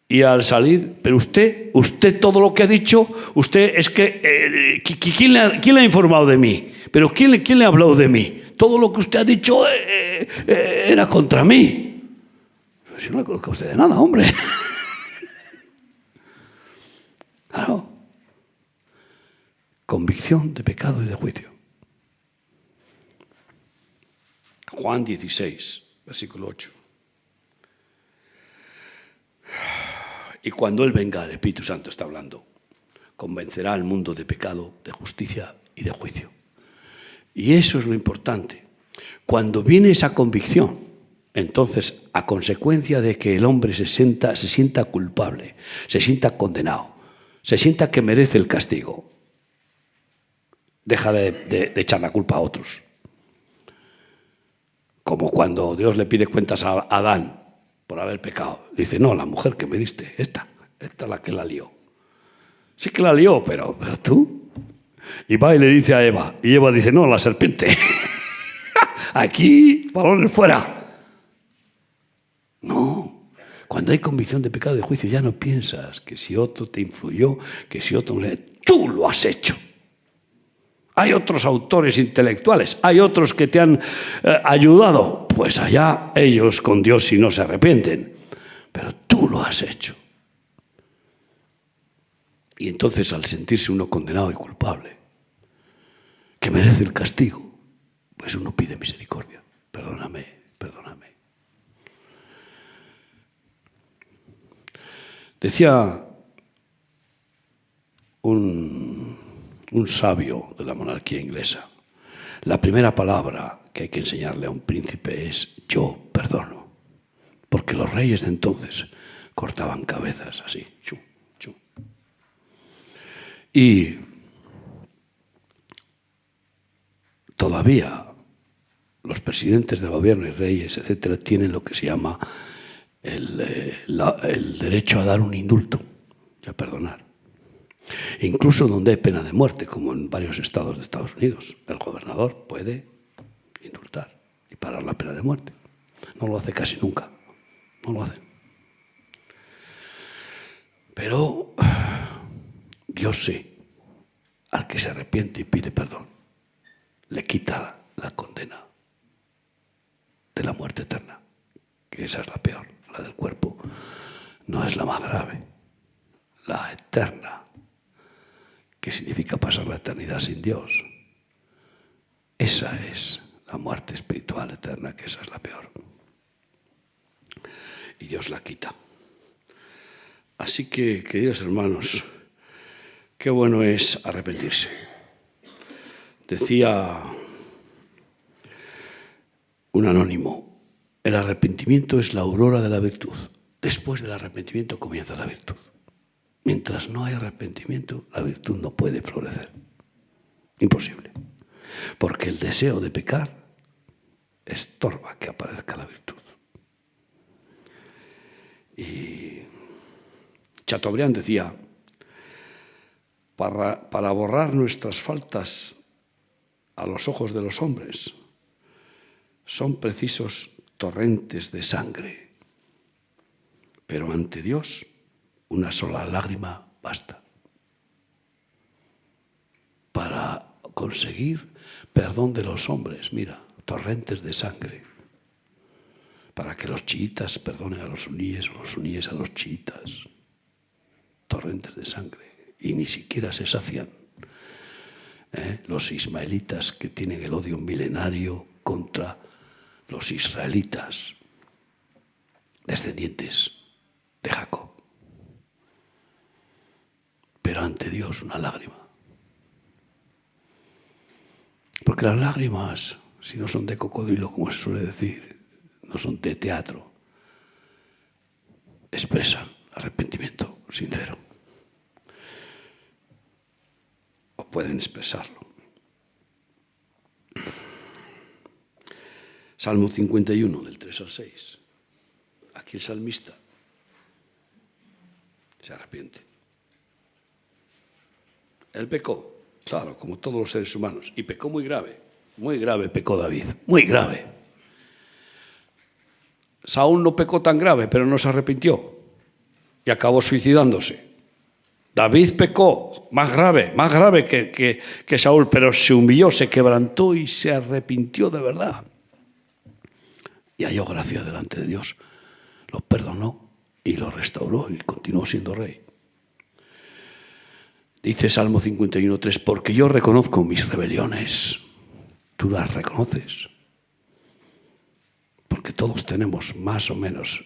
y al salir, pero usted todo lo que ha dicho, usted es que, ¿quién le ha informado de mí? ¿Pero quién le ha hablado de mí? Todo lo que usted ha dicho era contra mí. Pero si no le conozco a usted de nada, hombre. Claro. Convicción de pecado y de juicio. Juan 16, versículo 8. Y cuando Él venga, el Espíritu Santo está hablando, convencerá al mundo de pecado, de justicia y de juicio. Y eso es lo importante. Cuando viene esa convicción, entonces, a consecuencia de que el hombre se sienta culpable, se sienta condenado, se sienta que merece el castigo, deja de echar la culpa a otros. Como cuando Dios le pide cuentas a Adán por haber pecado. Dice, no, la mujer que me diste, esta es la que la lió. Sí que la lió, pero tú. Y va y le dice a Eva, y Eva dice, no, la serpiente. Aquí, balones fuera. No, cuando hay convicción de pecado y de juicio ya no piensas que si otro te influyó, que si otro... Tú lo has hecho. Hay otros autores intelectuales, hay otros que te han ayudado. Pues allá ellos con Dios si no se arrepienten. Pero tú lo has hecho. Y entonces al sentirse uno condenado y culpable, que merece el castigo, pues uno pide misericordia. Perdóname, perdóname. Decía un sabio de la monarquía inglesa, la primera palabra que hay que enseñarle a un príncipe es yo perdono, porque los reyes de entonces cortaban cabezas así, chum, chum. Y todavía los presidentes de gobierno y reyes, etcétera, tienen lo que se llama el derecho a dar un indulto y a perdonar. Incluso donde hay pena de muerte, como en varios estados de Estados Unidos, el gobernador puede indultar y parar la pena de muerte. No lo hace casi nunca, no lo hace. Pero Dios sí, al que se arrepiente y pide perdón, le quita la condena de la muerte eterna, que esa es la peor, la del cuerpo, no es la más grave, la eterna, que significa pasar la eternidad sin Dios. Esa es la muerte espiritual eterna, que esa es la peor. Y Dios la quita. Así que, queridos hermanos, qué bueno es arrepentirse. Decía un anónimo, El arrepentimiento es la aurora de la virtud. Después del arrepentimiento comienza la virtud. Mientras no hay arrepentimiento, la virtud no puede florecer. Imposible. Porque el deseo de pecar estorba que aparezca la virtud. Y Chateaubriand decía, para borrar nuestras faltas a los ojos de los hombres, son precisos torrentes de sangre, pero ante Dios una sola lágrima basta para conseguir perdón de los hombres. Mira, torrentes de sangre, para que los chiitas perdonen a los suníes o los suníes a los chiitas. Torrentes de sangre, y ni siquiera se sacian. Los ismaelitas, que tienen el odio milenario contra los israelitas, descendientes de Jacob. Pero ante Dios una lágrima. Porque las lágrimas, si no son de cocodrilo, como se suele decir, no son de teatro, expresan arrepentimiento sincero. O pueden expresarlo. Salmo 51, del 3 al 6. Aquí el salmista se arrepiente. Él pecó, claro, como todos los seres humanos, y pecó muy grave pecó David, muy grave. Saúl no pecó tan grave, pero no se arrepintió y acabó suicidándose. David pecó más grave que Saúl, pero se humilló, se quebrantó y se arrepintió de verdad. Y halló gracia delante de Dios. Lo perdonó y lo restauró y continuó siendo rey. Dice Salmo 51:3, porque yo reconozco mis rebeliones. ¿Tú las reconoces? Porque todos tenemos más o menos.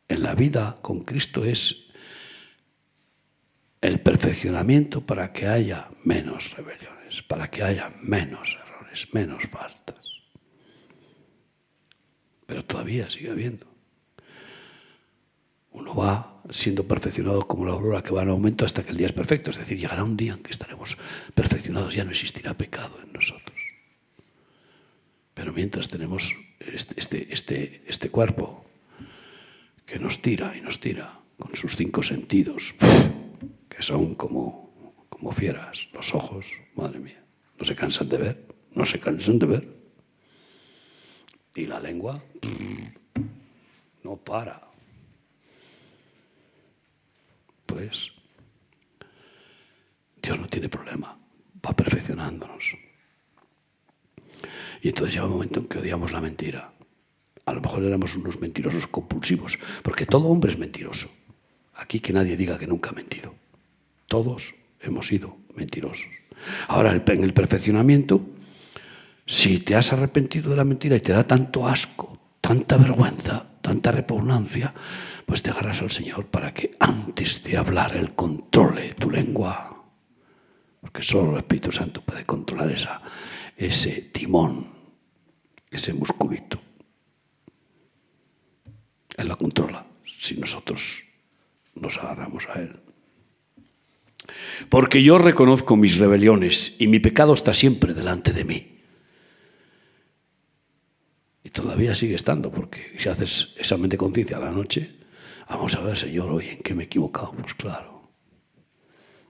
En la vida con Cristo es el perfeccionamiento para que haya menos rebeliones, para que haya menos errores, menos faltas. Pero todavía sigue habiendo. Uno va siendo perfeccionado como la aurora que va en aumento hasta que el día es perfecto. Es decir, llegará un día en que estaremos perfeccionados, ya no existirá pecado en nosotros. Pero mientras tenemos este cuerpo que nos tira y nos tira con sus 5 sentidos, que son como fieras, los ojos, madre mía, no se cansan de ver. Y la lengua no para. Pues Dios no tiene problema, va perfeccionándonos. Y entonces llega un momento en que odiamos la mentira. A lo mejor éramos unos mentirosos compulsivos, porque todo hombre es mentiroso. Aquí que nadie diga que nunca ha mentido. Todos hemos sido mentirosos. Ahora, en el perfeccionamiento, si te has arrepentido de la mentira y te da tanto asco, tanta vergüenza, tanta repugnancia, pues te agarras al Señor para que antes de hablar Él controle tu lengua. Porque solo el Espíritu Santo puede controlar ese timón, ese musculito. Él la controla si nosotros nos agarramos a Él. Porque yo reconozco mis rebeliones y mi pecado está siempre delante de mí. Y todavía sigue estando, porque si haces examen de conciencia a la noche, vamos a ver, Señor, hoy en qué me he equivocado. Pues claro,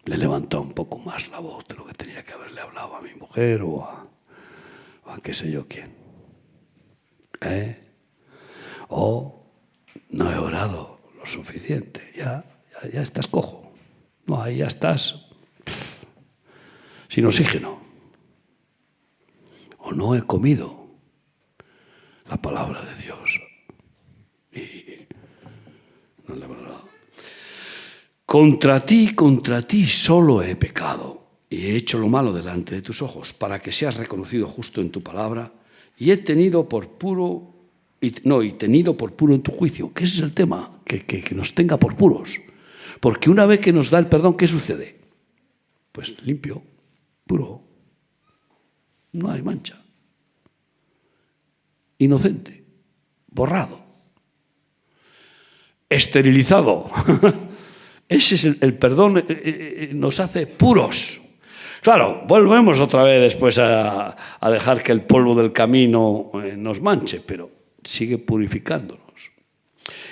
le he levantado un poco más la voz de lo que tenía que haberle hablado a mi mujer o a qué sé yo quién. O no he orado lo suficiente, ya estás cojo. No, ahí ya estás sin oxígeno. O no he comido la palabra de Dios. Y no le he valorado. Contra ti solo he pecado y he hecho lo malo delante de tus ojos, para que seas reconocido justo en tu palabra, y tenido por puro en tu juicio. Que ese es el tema, que nos tenga por puros. Porque una vez que nos da el perdón, ¿qué sucede? Pues limpio, puro, no hay mancha. Inocente, borrado, esterilizado. Ese es el perdón, nos hace puros. Claro, volvemos otra vez después a dejar que el polvo del camino nos manche, pero sigue purificándonos.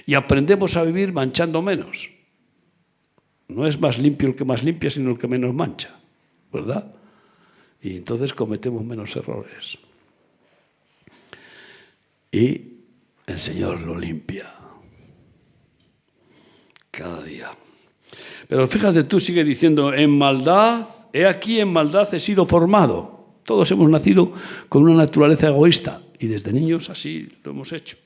Y aprendemos a vivir manchando menos. No es más limpio el que más limpia, sino el que menos mancha, ¿verdad? Y entonces cometemos menos errores. Y el Señor lo limpia cada día. Pero fíjate tú, sigue diciendo, en maldad, he aquí en maldad he sido formado. Todos hemos nacido con una naturaleza egoísta y desde niños así lo hemos hecho.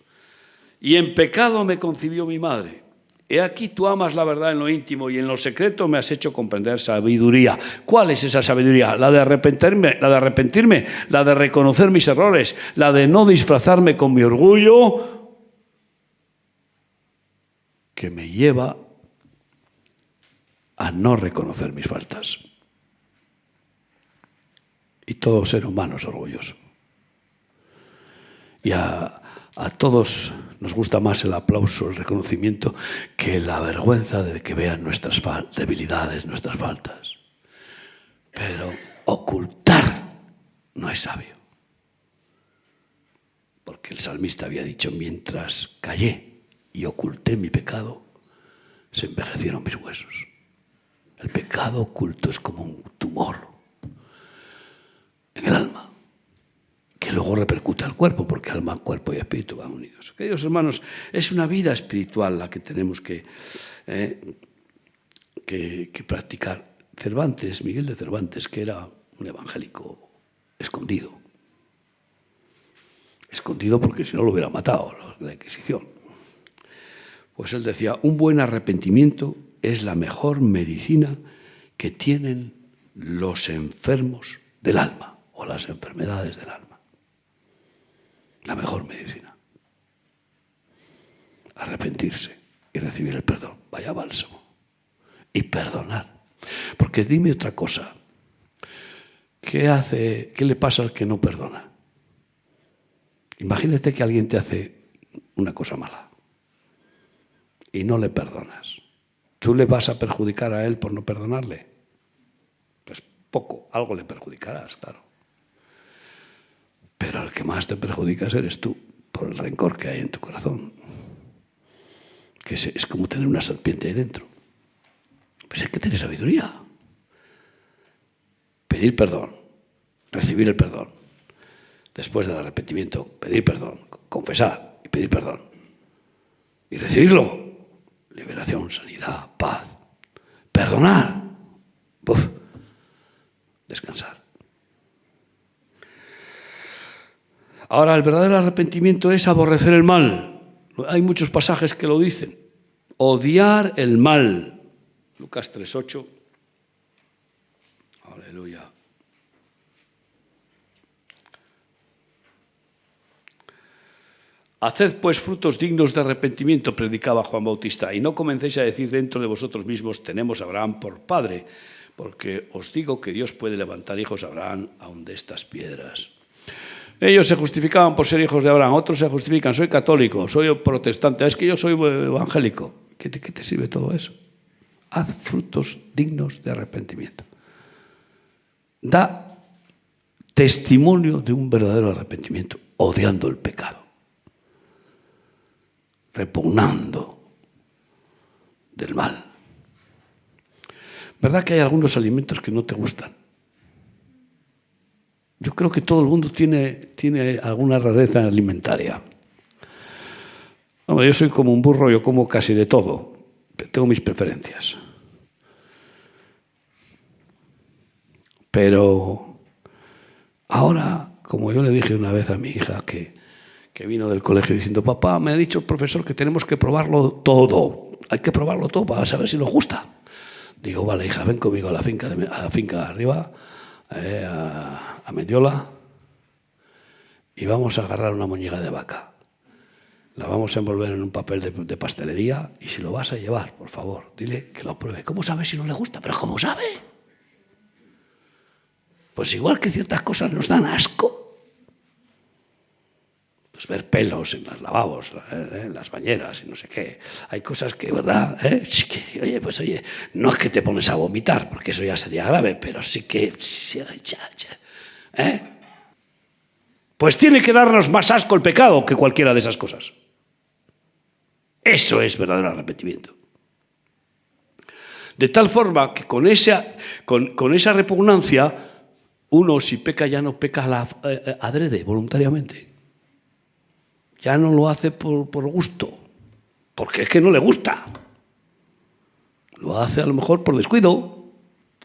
Y en pecado me concibió mi madre. He aquí tú amas la verdad en lo íntimo y en lo secreto me has hecho comprender sabiduría. ¿Cuál es esa sabiduría? La de arrepentirme, la de reconocer mis errores, la de no disfrazarme con mi orgullo, que me lleva a no reconocer mis faltas. Y todo ser humano es orgulloso. Y a todos nos gusta más el aplauso, el reconocimiento, que la vergüenza de que vean nuestras debilidades, nuestras faltas. Pero ocultar no es sabio. Porque el salmista había dicho, mientras callé y oculté mi pecado, se envejecieron mis huesos. El pecado oculto es como un tumor en el alma, que luego repercute al cuerpo, porque alma, cuerpo y espíritu van unidos. Queridos hermanos, es una vida espiritual la que tenemos que practicar. Cervantes, Miguel de Cervantes, que era un evangélico escondido porque si no lo hubiera matado la Inquisición. Pues él decía, un buen arrepentimiento es la mejor medicina que tienen los enfermos del alma o las enfermedades del alma. La mejor medicina. Arrepentirse y recibir el perdón. Vaya bálsamo. Y perdonar. Porque dime otra cosa. ¿Qué le pasa al que no perdona? Imagínate que alguien te hace una cosa mala y no le perdonas. ¿Tú le vas a perjudicar a él por no perdonarle? Pues poco, algo le perjudicarás, claro. Pero al que más te perjudicas eres tú, por el rencor que hay en tu corazón. Que es como tener una serpiente ahí dentro. Pues hay que tener sabiduría. Pedir perdón, recibir el perdón. Después del arrepentimiento, pedir perdón, confesar y pedir perdón. Y recibirlo. Liberación, sanidad, paz. Perdonar. Descansar. Ahora, el verdadero arrepentimiento es aborrecer el mal. Hay muchos pasajes que lo dicen. Odiar el mal. Lucas 3:8. Aleluya. Haced pues frutos dignos de arrepentimiento, predicaba Juan Bautista, y no comencéis a decir dentro de vosotros mismos, tenemos a Abraham por padre, porque os digo que Dios puede levantar hijos a Abraham aun de estas piedras. Ellos se justificaban por ser hijos de Abraham, otros se justifican, soy católico, soy protestante, es que yo soy evangélico. ¿Qué te sirve todo eso? Haz frutos dignos de arrepentimiento. Da testimonio de un verdadero arrepentimiento, odiando el pecado, repugnando del mal. ¿Verdad que hay algunos alimentos que no te gustan? Yo creo que todo el mundo tiene alguna rareza alimentaria. Hombre, yo soy como un burro, yo como casi de todo. Tengo mis preferencias. Pero ahora, como yo le dije una vez a mi hija que vino del colegio diciendo, papá, me ha dicho el profesor que tenemos que probarlo todo. Hay que probarlo todo para saber si nos gusta. Digo, vale, hija, ven conmigo a la finca arriba, a Mendiola, y vamos a agarrar una moñiga de vaca. La vamos a envolver en un papel de pastelería y si lo vas a llevar, por favor, dile que lo pruebe. ¿Cómo sabe si no le gusta? ¿Pero cómo sabe? Pues igual que ciertas cosas nos dan asco. Pues ver pelos en los lavabos, en las bañeras y no sé qué. Hay cosas que, ¿verdad? Oye, pues oye, no es que te pones a vomitar, porque eso ya sería grave, pero sí que... Pues tiene que darnos más asco el pecado que cualquiera de esas cosas. Eso es verdadero arrepentimiento. De tal forma que con esa repugnancia, uno si peca ya no peca adrede, voluntariamente. Ya no lo hace por gusto, porque es que no le gusta. Lo hace a lo mejor por descuido,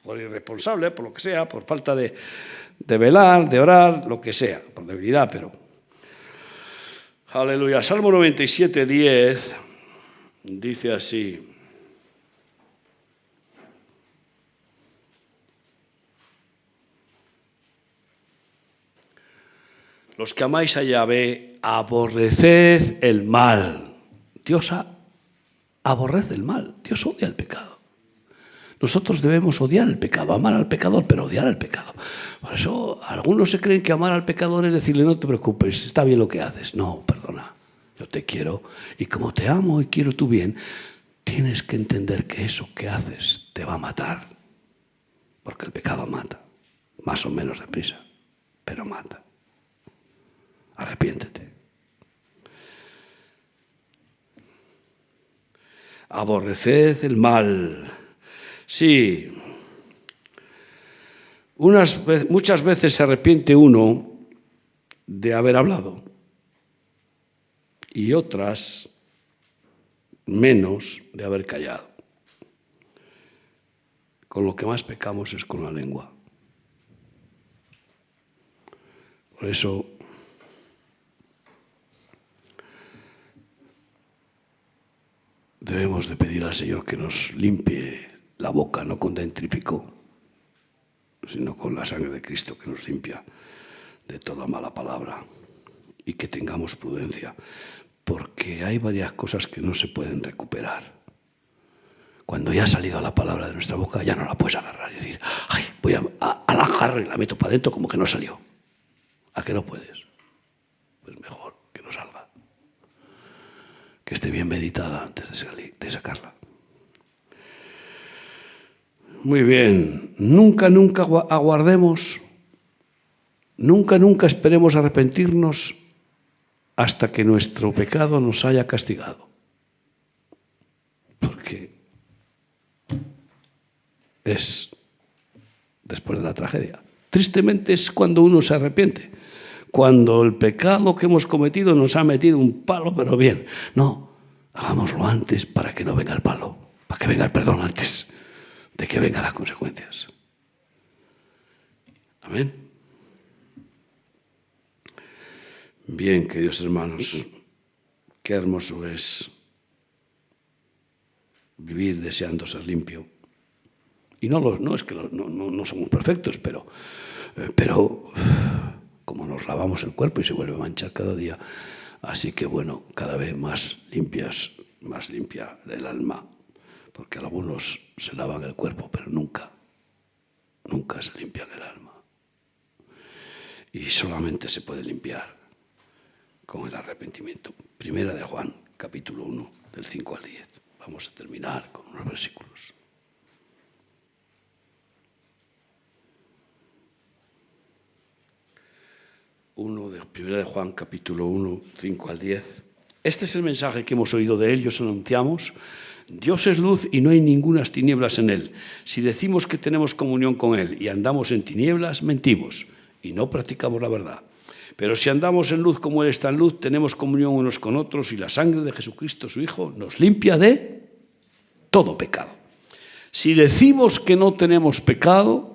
por irresponsable, por lo que sea, por falta de velar, de orar, lo que sea, por debilidad, pero... Aleluya. Salmo 97, 10, dice así... Los que amáis a Yahvé, aborreced el mal. Dios aborrece el mal. Dios odia el pecado. Nosotros debemos odiar el pecado, amar al pecador, pero odiar el pecado. Por eso algunos se creen que amar al pecador es decirle, no te preocupes, está bien lo que haces. No, perdona, yo te quiero y como te amo y quiero tu bien, tienes que entender que eso que haces te va a matar. Porque el pecado mata, más o menos deprisa, pero mata. Arrepiéntete. Aborreced el mal. Sí. Muchas veces se arrepiente uno de haber hablado y otras menos de haber callado. Con lo que más pecamos es con la lengua. Por eso debemos de pedir al Señor que nos limpie la boca, no con dentrífico, sino con la sangre de Cristo que nos limpia de toda mala palabra y que tengamos prudencia, porque hay varias cosas que no se pueden recuperar. Cuando ya ha salido la palabra de nuestra boca, ya no la puedes agarrar y decir, ay, voy a la agarro y la meto para adentro como que no salió. ¿A qué no puedes? Pues mejor que no salga. Que esté bien meditada antes de sacarla. Muy bien. Nunca aguardemos, nunca esperemos arrepentirnos hasta que nuestro pecado nos haya castigado. Porque es después de la tragedia. Tristemente es cuando uno se arrepiente. Cuando el pecado que hemos cometido nos ha metido un palo, pero bien. No, hagámoslo antes para que no venga el palo, para que venga el perdón antes de que vengan las consecuencias. Amén. Bien, queridos hermanos, qué hermoso es vivir deseando ser limpio. Y no es que no somos perfectos, pero como nos lavamos el cuerpo y se vuelve a manchar cada día, así que bueno, cada vez más limpia el alma, porque algunos se lavan el cuerpo, pero nunca se limpian el alma. Y solamente se puede limpiar con el arrepentimiento. Primera de Juan, capítulo 1, del 5 al 10. Vamos a terminar con unos versículos. Primera de Juan, capítulo 1, 5 al 10. Este es el mensaje que hemos oído de él y os anunciamos. Dios es luz y no hay ningunas tinieblas en él. Si decimos que tenemos comunión con él y andamos en tinieblas, mentimos y no practicamos la verdad. Pero si andamos en luz como él está en luz, tenemos comunión unos con otros y la sangre de Jesucristo, su Hijo, nos limpia de todo pecado. Si decimos que no tenemos pecado,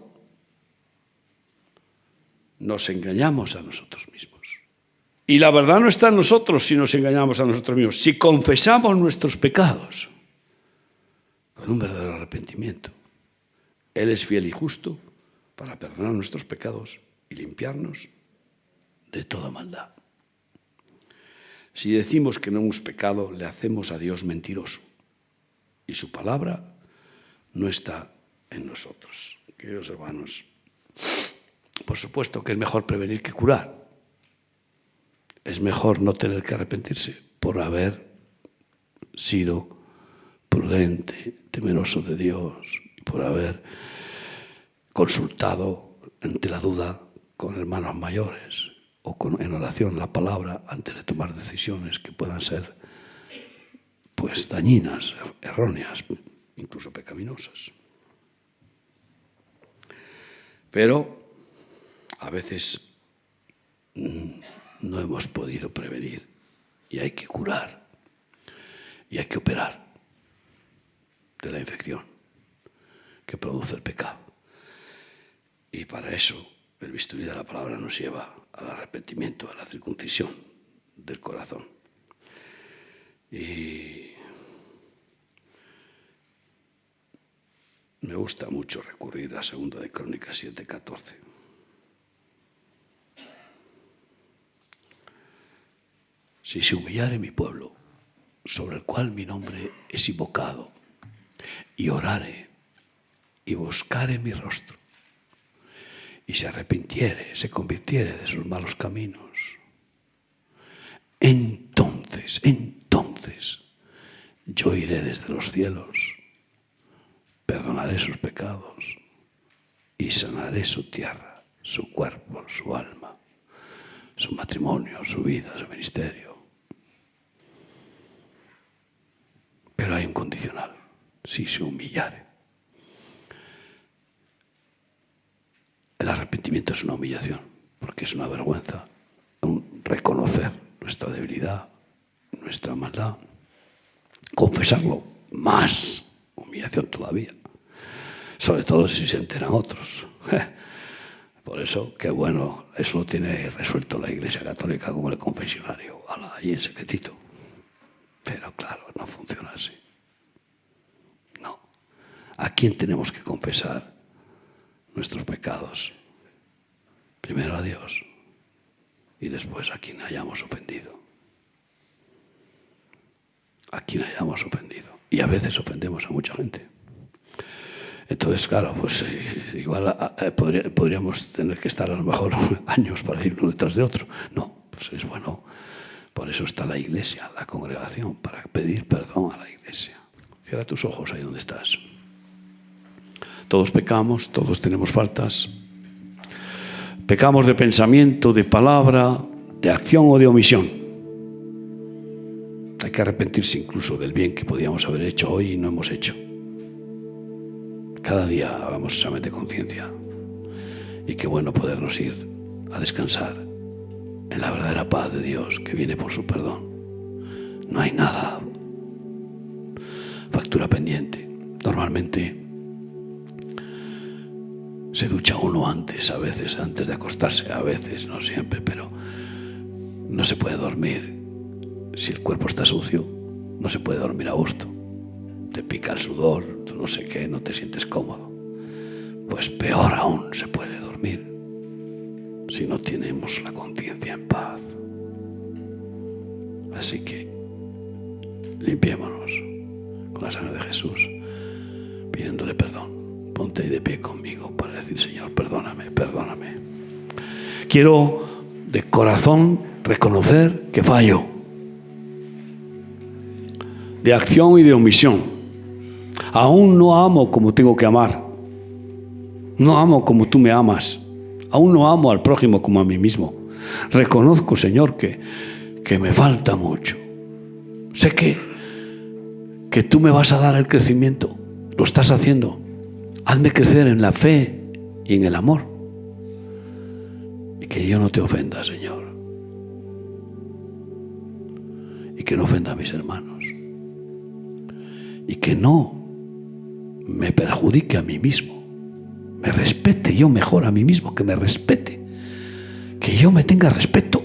nos engañamos a nosotros mismos. Y la verdad no está en nosotros si nos engañamos a nosotros mismos. Si confesamos nuestros pecados con un verdadero arrepentimiento, Él es fiel y justo para perdonar nuestros pecados y limpiarnos de toda maldad. Si decimos que no hemos pecado, le hacemos a Dios mentiroso y su palabra no está en nosotros. Queridos hermanos, por supuesto que es mejor prevenir que curar. Es mejor no tener que arrepentirse por haber sido prudente, temeroso de Dios, y por haber consultado ante la duda con hermanos mayores o en oración la palabra antes de tomar decisiones que puedan ser pues dañinas, erróneas, incluso pecaminosas. Pero a veces no hemos podido prevenir y hay que curar y hay que operar de la infección que produce el pecado. Y para eso el bisturí de la palabra nos lleva al arrepentimiento, a la circuncisión del corazón. Y me gusta mucho recurrir a 2 de Crónicas 7:14. Si se humillare mi pueblo, sobre el cual mi nombre es invocado, y orare, y buscare mi rostro, y se arrepintiere, se convirtiere de sus malos caminos, entonces, yo iré desde los cielos, perdonaré sus pecados y sanaré su tierra, su cuerpo, su alma, su matrimonio, su vida, su ministerio. Pero hay un condicional: si se humillare. El arrepentimiento es una humillación, porque es una vergüenza, un reconocer nuestra debilidad, nuestra maldad, confesarlo, más humillación todavía, sobre todo si se enteran otros. Por eso, qué bueno, eso lo tiene resuelto la Iglesia Católica como el confesionario, ahí en secretito. Pero claro, no funciona así. No. ¿A quién tenemos que confesar nuestros pecados? Primero a Dios y después a quien hayamos ofendido. A quien hayamos ofendido. Y a veces ofendemos a mucha gente. Entonces, claro, pues igual podríamos tener que estar a lo mejor años para ir uno detrás de otro. No, pues es bueno. Por eso está la iglesia, la congregación, para pedir perdón a la iglesia. Cierra tus ojos ahí donde estás. Todos pecamos, todos tenemos faltas. Pecamos de pensamiento, de palabra, de acción o de omisión. Hay que arrepentirse incluso del bien que podíamos haber hecho hoy y no hemos hecho. Cada día hagamos examen de conciencia. Y qué bueno podernos ir a descansar en la verdadera paz de Dios que viene por su perdón. No hay nada, factura pendiente. Normalmente se ducha uno antes, a veces, antes de acostarse, a veces, no siempre, pero no se puede dormir. Si el cuerpo está sucio, no se puede dormir a gusto. Te pica el sudor, tú no sé qué, no te sientes cómodo. Pues peor aún se puede dormir si no tenemos la conciencia en paz. Así que limpiémonos con la sangre de Jesús, pidiéndole perdón. Ponte ahí de pie conmigo para decir: Señor, perdóname, perdóname. Quiero de corazón reconocer que fallo, de acción y de omisión. Aún no amo como tengo que amar. No amo como tú me amas. Aún no amo al prójimo como a mí mismo. Reconozco, Señor, que me falta mucho. Sé que tú me vas a dar el crecimiento. Lo estás haciendo. Hazme crecer en la fe y en el amor. Y que yo no te ofenda, Señor. Y que no ofenda a mis hermanos. Y que no me perjudique a mí mismo. Me respete yo mejor a mí mismo, que me respete. Que yo me tenga respeto.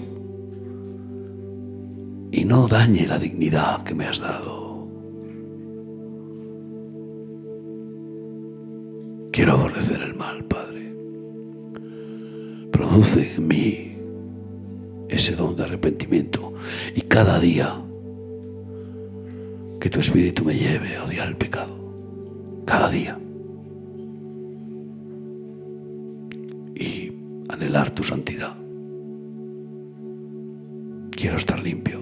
Y no dañe la dignidad que me has dado. Quiero aborrecer el mal, Padre. Produce en mí ese don de arrepentimiento. Y cada día que tu Espíritu me lleve a odiar el pecado. Cada día. Y anhelar tu santidad. Quiero estar limpio.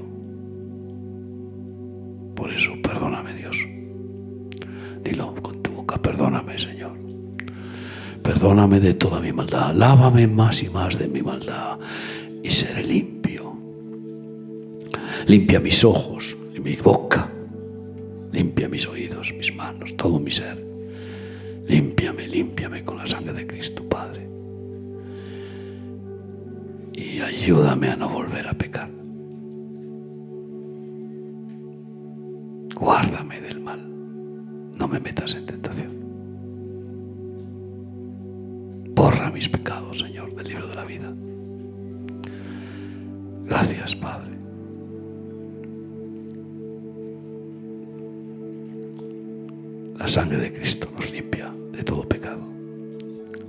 Por eso, perdóname, Dios. Dilo con tu boca, perdóname, Señor. Perdóname de toda mi maldad. Lávame más y más de mi maldad y seré limpio. Limpia mis ojos y mi boca. Limpia mis oídos, mis manos, todo mi ser. Límpiame con la sangre de Cristo, Padre. Y ayúdame a no volver a pecar. Guárdame del mal. No me metas en tentación. Borra mis pecados, Señor, del libro de la vida. Gracias, Padre. La sangre de Cristo nos limpia de todo pecado.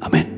Amén.